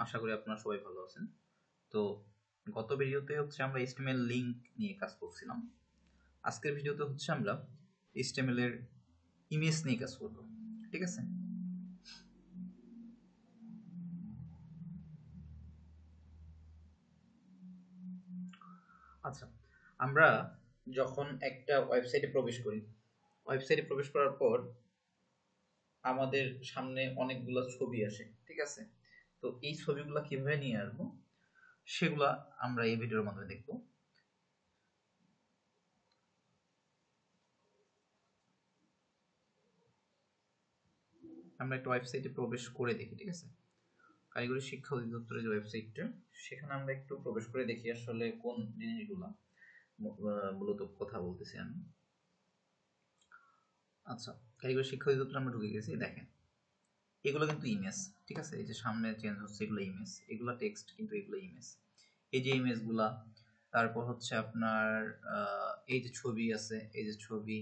আশা করি আপনারা সবাই ভালো আছেন। তো গত ভিডিওতে হচ্ছে আমরা HTML লিংক নিয়ে কাজ করছিলাম। আজকের ভিডিওতে হচ্ছে আমরা HTML এর ইমেজ নিয়ে কাজ করব। ঠিক আছে? আচ্ছা, আমরা যখন একটা ওয়েবসাইটে প্রবেশ করি, ওয়েবসাইটে প্রবেশ করার পর আমাদের সামনে অনেকগুলো ছবি আসে। ঠিক আছে? তো এই ছবিগুলো কিভাবে নিয়ে আসবো সেগুলা আমরা এই ভিডিওর মাধ্যমে দেখব। আমরা একটা ওয়েবসাইটে প্রবেশ করে দেখি। ঠিক আছে? কারিগরি শিক্ষা অধিদপ্তরের যে ওয়েবসাইটটা, সেখানে আমরা একটু প্রবেশ করে দেখি আসলে কোন জিনিসগুলা মূলত কথা বলতেছি আমি। আচ্ছা, কারিগরি শিক্ষা অধিদপ্তরে আমরা ঢুকে গেছি। দেখেন, এগুলো কিন্তু ইমেজ। ঠিক আছে? এই যে সামনে চেঞ্জ হচ্ছে, এগুলো ইমেজ, এগুলো টেক্সট, কিন্তু এগুলো ইমেজ। এই যে ইমেজগুলা, তারপর হচ্ছে আপনার এই যে ছবি আছে, এই যে ছবি,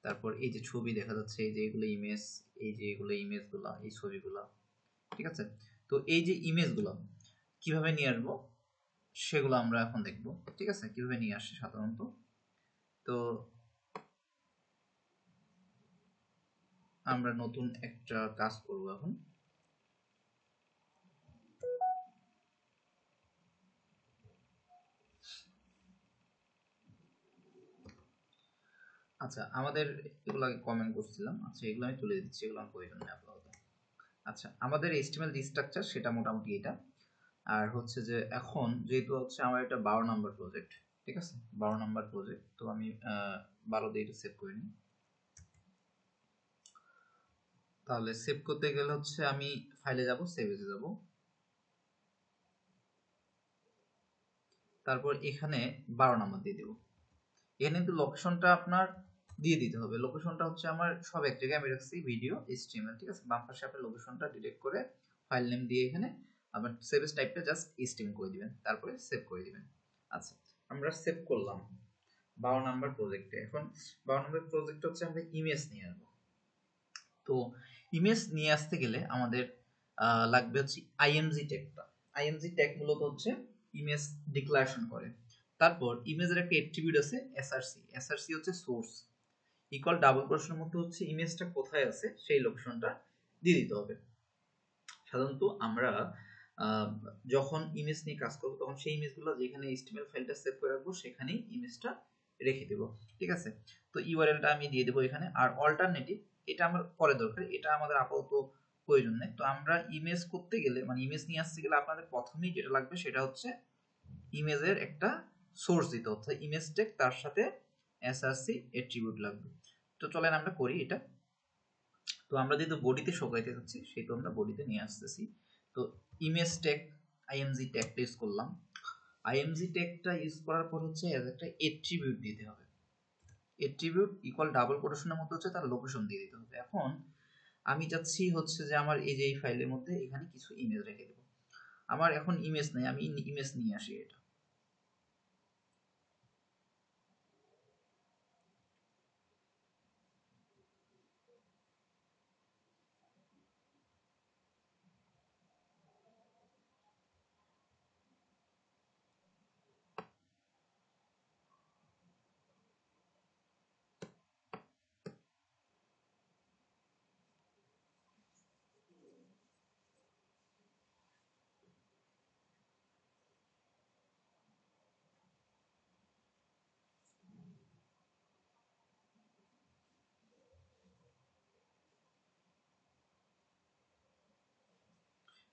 তারপর এই যে ছবি দেখা যাচ্ছে, এই যে এগুলো ইমেজ, এই যে এগুলো ইমেজগুলা, এই ছবিগুলা। ঠিক আছে? তো এই যে ইমেজগুলো কিভাবে নিয়ে আসবো সেগুলো আমরা এখন দেখব। ঠিক আছে? কিভাবে নিয়ে আসে সাধারণত। তো আমরা নতুন একটা কাজ করব এখন। আচ্ছা, আমাদের এগুলো আগে কমেন্ট করছিলাম। আচ্ছা, এগুলো আমি তুলে দিচ্ছি, এগুলো আমার প্রয়োজন নেই আপাতত। আচ্ছা, আমাদের HTML যে স্ট্রাকচার সেটা মোটামুটি এটা। আর হচ্ছে যে এখন যেহেতু হচ্ছে আমার এটা 12 নাম্বার প্রজেক্ট। ঠিক আছে? 12 নাম্বার প্রজেক্ট, তো আমি 12 দিয়ে এটা সেভ করে নিই। তাহলে সেভ করতে গেলে হচ্ছে আমি ফাইলে যাব, সেভে যাব, তারপর এখানে 12 নাম্বার দিয়ে দেব। এখানে কিন্তু লোকেশনটা আপনার দিয়ে দিতে হবে। লোকেশনটা হচ্ছে আমার সব এক জায়গায় আমি রাখছি, ভিডিও HTML। ঠিক আছে? বাম পাশে আপনি লোকেশনটা ডিলিট করে ফাইল নেম দিয়ে এখানে আবার সেভ এস টাইপটা জাস্ট HTML করে দিবেন, তারপরে সেভ করে দিবেন। আচ্ছা, আমরা সেভ করলাম 12 নাম্বার প্রজেক্টে। এখন 12 নাম্বার প্রজেক্ট হচ্ছে আমরা ইমেজ নিয়ে আসবো। তো ইমেজ নিয়ে আসতে গেলে আমাদের লাগবে হচ্ছে আইএমজি ট্যাগটা। আইএমজি ট্যাগ মূলত হচ্ছে ইমেজ ডিক্লারেশন করে। তারপর ইমেজের একটা অ্যাট্রিবিউট আছে এসআরসি। এসআরসি হচ্ছে সোর্স। ইকুয়াল ডাবল কোটেশনের মধ্যে হচ্ছে ইমেজটা কোথায় আছে সেই লোকেশনটা দিয়ে দিতে হবে। সাধারণত আমরা যখন ইমেজ নিয়ে কাজ করবো তখন সেই ইমেজগুলো যেখানে HTML ফাইলটা সেভ করে রাখবো সেখানেই ইমেজটা রেখে দেব। ঠিক আছে? তো ইউআরএলটা আমি দিয়ে দেবো এখানে। আর অল্টারনেটিভ, এটা আমার পরে দরকার, এটা আমাদের আপাতত প্রয়োজন নেই। তো আমরা ইমেজ করতে গেলে, মানে ইমেজ নিয়ে আসতে গেলে আপনাদের প্রথমেই যেটা লাগবে সেটা হচ্ছে ইমেজের একটা সোর্স দিতে হচ্ছে, ইমেজ ট্যাগ, তার সাথে এসআরসি অ্যাট্রিবিউট লাগবে। তো চলেন আমরা করি এটা। তো আমরা যেহেতু বডিতে শোকাইতে যাচ্ছি সেহেতু আমরা বডিতে নিয়ে আসতেছি। তো ইমেজ ট্যাগ আইএমজি ট্যাগটা ইউজ করলাম। আইএমজি ট্যাগটা ইউজ করার পর হচ্ছে এর একটা অ্যাট্রিবিউট দিতে হবে। অ্যাট্রিবিউট ইকুয়াল ডাবল কোটেশনের মধ্যে হচ্ছে তার লোকেশন দিয়ে দিতে হবে। এখন আমি চাচ্ছি হচ্ছে যে আমার এই যে এই ফাইলের মধ্যে এখানে কিছু ইমেজ রেখে দেবো। আমার এখন ইমেজ নেই, আমি ইমেজ নিয়ে আসি এটা।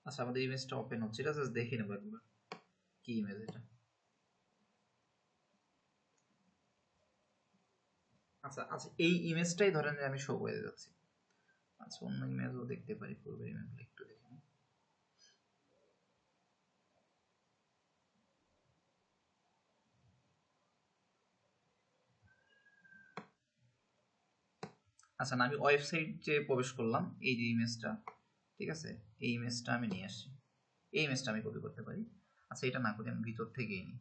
আচ্ছা, আমাদের ইমেজটা ওপেন হচ্ছে, এটা জাস্ট দেখে নেবো একবার কি ইমেজ এটা। আচ্ছা আচ্ছা, এই ইমেজটাই ধরেন যে আমি শো করে যাচ্ছি। আচ্ছা, অন্য ইমেজও দেখতে পারি, পূর্বের ইমেজগুলো একটু দেখে নিই। আচ্ছা, না, আমি ওয়েবসাইট যে প্রবেশ করলাম, এই যে ইমেজটা, ঠিক আছে, এই ইমেজটা আমি নিয়ে আসছি। এই ইমেজটা আমি কপি করতে পারি। আচ্ছা, এটা না করি, আমি ভিতর থেকেই নিই।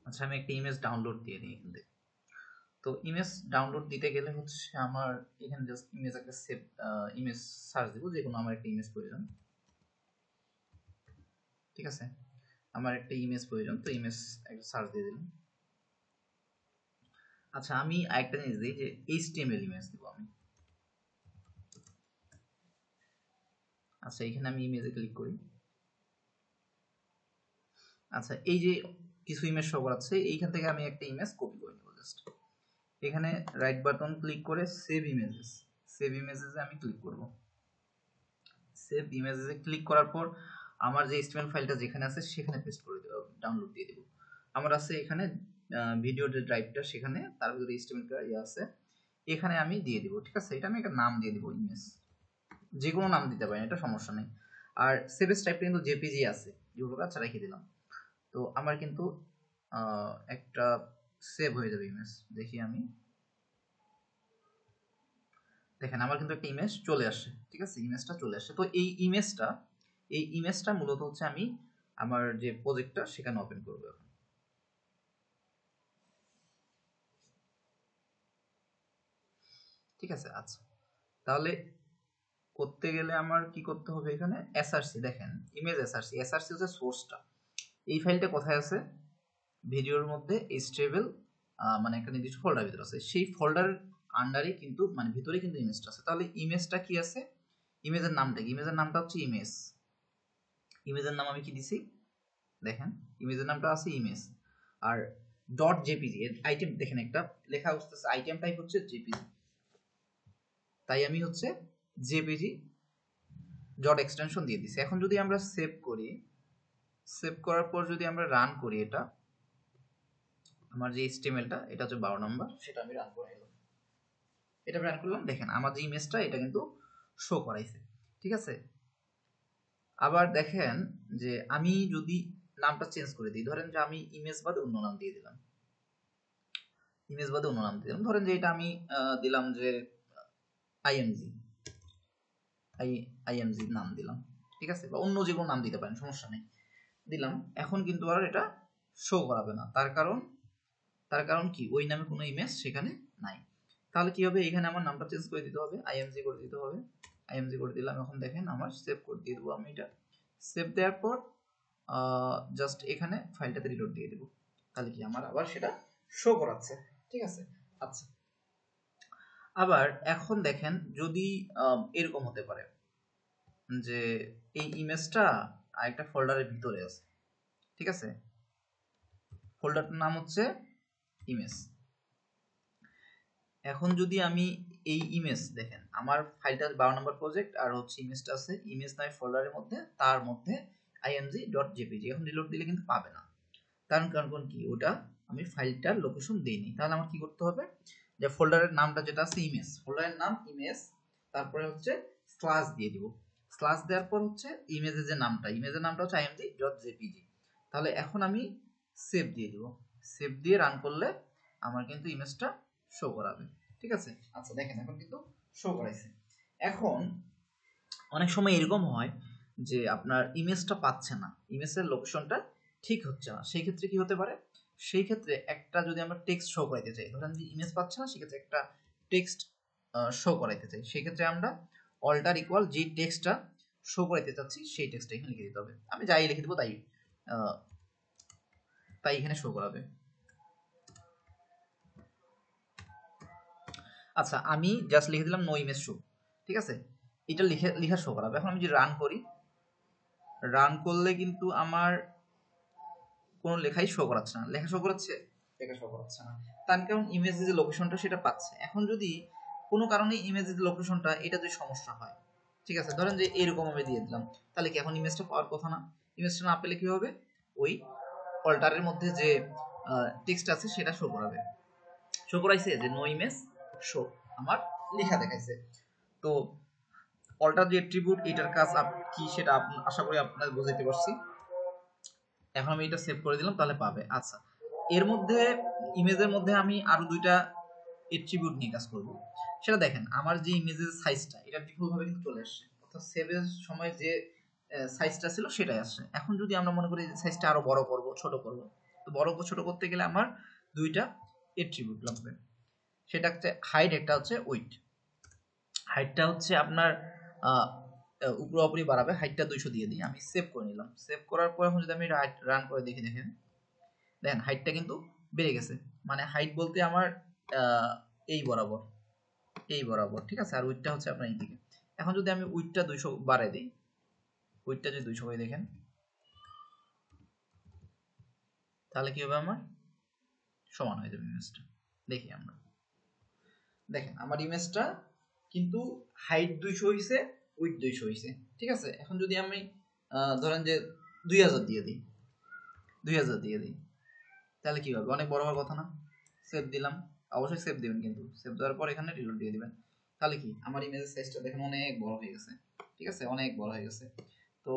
আচ্ছা আমি একটা ইমেজ ডাউনলোড দিয়ে দিই এখান থেকে। তো ইমেজ ডাউনলোড দিতে গেলে হচ্ছে আমার এখানে জাস্ট ইমেজ একটা সেভ ইমেজ সার্চ দিব, যে কোনো আমার একটা ইমেজ প্রয়োজন, ঠিক আছে, আমার একটা ইমেজ প্রয়োজন, তো ইমেজ একটা সার্চ দিয়ে দিলাম। আচ্ছা আমি আরেকটা জিনিস দিই যে HTML ইমেজ দিব আমি। আচ্ছা এখানে আমি ইমেজে ক্লিক করি। আচ্ছা এই যে কিছু ইমেজ শো করাচ্ছে, এইখান থেকে আমি একটা ইমেজ কপি করে নেব জাস্ট। এখানে রাইট বাটন ক্লিক করে সেভ ইমেজেস, সেভ ইমেজেসে আমি ক্লিক করব। সেভ ইমেজেসে ক্লিক করার পর আমার যে HTML ফাইলটা যেখানে আছে সেখানে পেস্ট করে দেব, ডাউনলোড দিয়ে দেব। আমার আছে এখানে ভিডিওর যে ড্রাইভটা সেখানে, তার ভিতরে HTML আছে, এখানে আমি দিয়ে দিব, ঠিক আছে। এটা আমি একটা নাম দিয়ে দিব, ইমেজ, যে কোনো নাম দিতে পারেন, এটা সমস্যা নেই। আর সেভ এস টাইপটা কিন্তু জেপিজি আছে, যেগুলো আচ্ছা রেখে দিলাম। তো আমার কিন্তু একটা সেভ হয়ে যাবে ইমেজ। দেখি আমি, দেখেন আমার কিন্তু একটা ইমেজ চলে আসে, ঠিক আছে, ইমেজটা চলে আসে। তো এই ইমেজটা মূলত হচ্ছে আমি আমার যে প্রজেক্টটা সেখানে ওপেন করব এখন। ঠিক আছে, আচ্ছা তাহলে করতে গেলে আমার কি করতে হবে, এখানে এসআরসি, দেখেন ইমেজ এসআরসি, এসআরসি হচ্ছে সোর্সটা। এই ফাইলটা কোথায় আছে, ভিডিওর মধ্যে এইচটিএমএল মানে একটা নির্দিষ্ট ফোল্ডার ভিতরে আছে, সেই ফোল্ডারের আন্ডারে কিন্তু মানে ভিতরে কিন্তু ইমেজটা আছে। তাহলে ইমেজটা কি আছে, ইমেজের নামটা কি, ইমেজের নামটা হচ্ছে ইমেজ। ইমেজের নাম আমি কি দিছি, দেখেন ইমেজের নামটা আছে ইমেজ। আর ডট জেপিজি আইটেম, দেখেন একটা লেখা আসছে, আইটেম টাইপ হচ্ছে জেপিজি, তাই আমি হচ্ছে জেপিজি ডট এক্সটেনশন দিয়ে দিছি। এখন যদি আমরা সেভ করি, সেভ করার পর যদি আমরা রান করি, এটা আমার যে HTML-টা এটা হচ্ছে 12 নম্বর, সেটা আমি রান করে নিলাম। এটা রান করলাম, দেখেন আমার যে ইমেজটা এটা কিন্তু শো করাইছে, ঠিক আছে। আবার দেখেন যে আমি যদি নামটা চেঞ্জ করে দিই, ধরেন যে আমি ইমেজ বাদে অন্য নাম দিয়ে দিলাম, ইমেজ বাদে অন্য নাম দিয়ে দিলাম, ধরেন যে এটা আমি দিলাম যে আইএমজি, আইএমজি নাম দিলাম, ঠিক আছে, বা অন্য যে কোনো নাম দিতে পারেন, সমস্যা নেই, দিলাম। এখন কিন্তু আর এটা শো করাবে না, তার কারণ কি, ওই নামে কোনো ইমেজ সেখানে নাই। তাহলে কি হবে, এখানে আমার নামটা চেঞ্জ করে দিতে হবে, আইএমজি করে দিতে হবে, আইএমজি করে দিলাম। এখন দেখেন আমার সেভ করে দিয়ে দেবো আমি, এটা সেভ দেওয়ার পর জাস্ট এখানে ফাইলটাতে রিলোড দিয়ে দেবো, তাহলে কি আমার আবার সেটা শো করাচ্ছে, ঠিক আছে। আচ্ছা আবার এখন দেখেন যদি এরকম হতে পারে যে এই ইমেজটা আরেকটা ফোল্ডারের ভিতরে আছে, ঠিক আছে, ফোল্ডারটার নাম হচ্ছে ইমেজ। এখন যদি আমি এই ইমেজ, দেখেন আমার ফাইলটা 12 নম্বর প্রজেক্ট আর হচ্ছে ইমেজটা আছে ইমেজ নামে ফোল্ডারের মধ্যে, তার মধ্যে img.jpg, এখন রিলোড দিলে কিন্তু পাবে না, কারণ কি, ওটা আমি ফাইলটার লোকেশন দেইনি। তাহলে আমার কি করতে হবে, যে ফোল্ডারের নামটা যেটা আছে ইমেজ, ফোল্ডারের নাম ইমেজ, তারপরে হচ্ছে স্ল্যাশ দিয়ে দিব, স্ল্যাশ দেওয়ার পর হচ্ছে ইমেজের যে নামটা, ইমেজের নামটা হচ্ছে img.jpg। তাহলে এখন আমি সেভ দিয়ে দিব, সেভ দিয়ে রান করলে আমার কিন্তু ইমেজটা শো করাবে, ঠিক আছে। আচ্ছা দেখেন এখন কিন্তু শো করাইছে। এখন অনেক সময় এরকম হয় যে আপনার ইমেজটা পাচ্ছে না, ইমেজের লোকেশনটা ঠিক হচ্ছে না, সেই ক্ষেত্রে কি হতে পারে, সেই ক্ষেত্রে একটা যদি আমরা টেক্সট শো করাইতে চাই, ধরেন যে ইমেজ পাচ্ছে না, সেক্ষেত্রে একটা টেক্সট শো করাইতে চাই, সেই ক্ষেত্রে আমরা অল্টার ইকুয়াল যে টেক্সটটা শো করাইতে চাচ্ছি সেই টেক্সটটা এখানে লিখে দিতে হবে। আমি যাই লিখে দেবো তাই এখানে শো করাবে। আচ্ছা আমি জাস্ট লিখে দিলাম নো ইমেজ শো, ঠিক আছে, এটা লিখা শো করাবে। এখন আমি যদি রান করি, রান করলে কিন্তু আমার কোনো লেখাই শো করাচ্ছে না, লেখা শো করাচ্ছে, লেখা শো করাচ্ছে না, তার কারণ ইমেজের যে লোকেশনটা সেটা পাচ্ছে। এখন যদি কোনো কারণে ইমেজের যে লোকেশনটা এটা যদি সমস্যা হয়, ঠিক আছে, ধরেন যে এরকম আমি দিয়ে দিলাম, তাহলে কি এখন ইমেজটা পাওয়ার কথা না, ইমেজটা না পেলে কি হবে, ওই অল্টারের মধ্যে যে টেক্সট আছে সেটা শো করাবে, শো করাইছে যে নো ইমেজ শো, আমার লেখা দেখাইছে। তো অল্টার যে অ্যাট্রিবিউট, এটার কাজ কি সেটা আশা করি আপনাদের বুঝাইতে পারছি। এখন আমি এটা সেভ করে দিলাম, তাহলে পাবে। আচ্ছা এর মধ্যে ইমেজের মধ্যে আমি আরো দুইটা অ্যাট্রিবিউট নিয়ে কাজ করব, সেটা দেখেন আমার যে ইমেজের সাইজটা এটা ডিফল্ট ভাবে কিন্তু চলে আসছে, অর্থাৎ সেভের সময় যে সাইজটা ছিল সেটাই আসছে। এখন যদি আমরা মনে করি সাইজটা আরো বড় করব, ছোট করব, তো তো বড় ছোট করতে গেলে আমার দুইটা এট্রিবিউট লাগবে, সেটা হচ্ছে হাইট, একটা হচ্ছে উইডথ। হাইটটা হচ্ছে আপনার উপরি বাড়াবে, হাইটটা 200 দিয়ে দিই, আমি সেভ করে নিলাম। সেভ করার পর এখন যদি আমি রান করে দেখি, দেখেন হাইটটা কিন্তু বেড়ে গেছে। মানে হাইট বলতে আমার এই বরাবর, এই বরাবর, ঠিক আছে। আর উইডথটা হচ্ছে আপনার এইদিকে। এখন যদি আমি উইডথটা 200 বাড়াই দিই, উইডথটা যদি 200 করে দেখেন, তাহলে কি হবে, আমার সমান হয়ে যাবে ইমেজটা। দেখি আমরা, দেখেন আমার ইমেজটা কিন্তু হাইট 200 হইছে, উইডথ 200 হইছে, ঠিক আছে। এখন যদি আমি ধরেন যে 2000 দিয়ে দিই, 2000 দিয়ে দিই, তাহলে কি হবে, অনেক বড় হওয়ার কথা না। সেভ দিলাম, অবশ্যই সেভ দিবেন, কিন্তু সেভ দেওয়ার পর এখানে রিলোড দিয়ে দিবেন। তাহলে কি আমার ইমেজের সাইজটা দেখেন অনেক বড় হয়ে গেছে, ঠিক আছে, অনেক বড় হয়ে গেছে। তো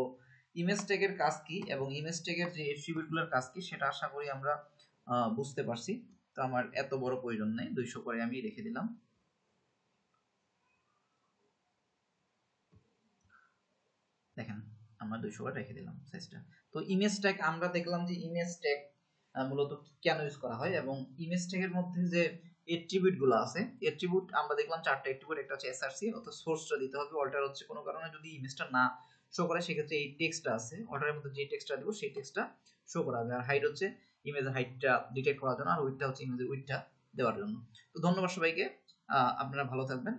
ইমেজ ট্যাগের কাজ কি এবং ইমেজ ট্যাগের যে অ্যাট্রিবিউটগুলোর কাজ কি সেটা আশা করি আমরা বুঝতে পারছি। তো আমার এত বড় প্রয়োজন নেই, 200 করে আমি রেখে দিলাম। দেখেন আমরা 200 করে রেখে দিলাম সাইজটা। তো ইমেজ ট্যাগ আমরা দেখলাম যে ইমেজ ট্যাগ মূলত কেন ইউজ করা হয়, এবং ইমেজ ট্যাগের মধ্যে যে এট্রিবিউট গুলো আছে, এট্রিবিউট আমরা দেখলাম 4টা এট্রিবিউট। একটা হচ্ছে এসআরসি, অর্থাৎ সোর্সটা দিতে হবে। অল্টার হচ্ছে কোনো কারণে যদি ইমেজটা না শো করে, সেক্ষেত্রে এই টেক্সটটা আছে, অল্টারের মধ্যে যে টেক্সটটা দিব সেই টেক্সটটা শো করা হবে। আর হাইট হচ্ছে ইমেজের হাইটটা ডিটেক্ট করার জন্য, আর উইডথটা হচ্ছে ইমেজের উইডথটা দেওয়ার জন্য। তো ধন্যবাদ সবাইকে, আপনারা ভালো থাকবেন।